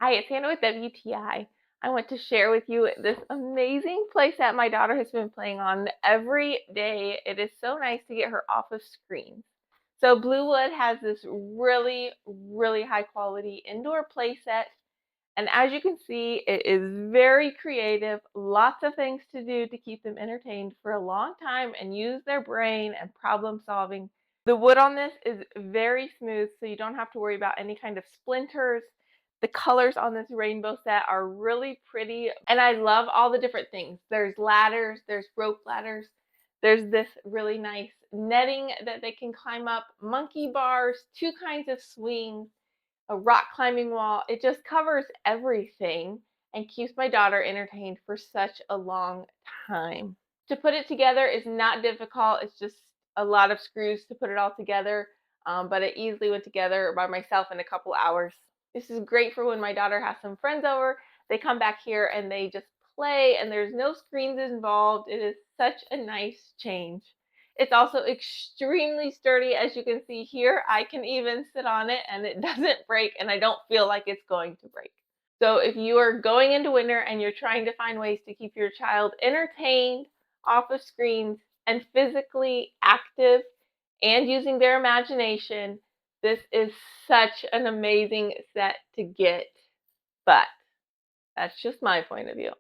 Hi, it's Hannah with WTI. I want to share with you this amazing playset my daughter has been playing on every day. It is so nice to get her off of screens. So BlueWood has this really high quality indoor playset. And as you can see, it is very creative, lots of things to do to keep them entertained for a long time and use their brain and problem solving. The wood on this is very smooth, so you don't have to worry about any kind of splinters. The colors on this rainbow set are really pretty, and I love all the different things. There's ladders, there's rope ladders, there's this really nice netting that they can climb up, monkey bars, two kinds of swings, a rock climbing wall. It just covers everything and keeps my daughter entertained for such a long time. To put it together is not difficult. It's just a lot of screws to put it all together, but it easily went together by myself in a couple hours. This is great for when my daughter has some friends over. They come back here and they just play, and there's no screens involved. It is such a nice change. It's also extremely sturdy, as you can see here. I can even sit on it and it doesn't break, and I don't feel like it's going to break. So if you are going into winter and you're trying to find ways to keep your child entertained, off of screens, and physically active and using their imagination, this is such an amazing set to get. But that's just my point of view.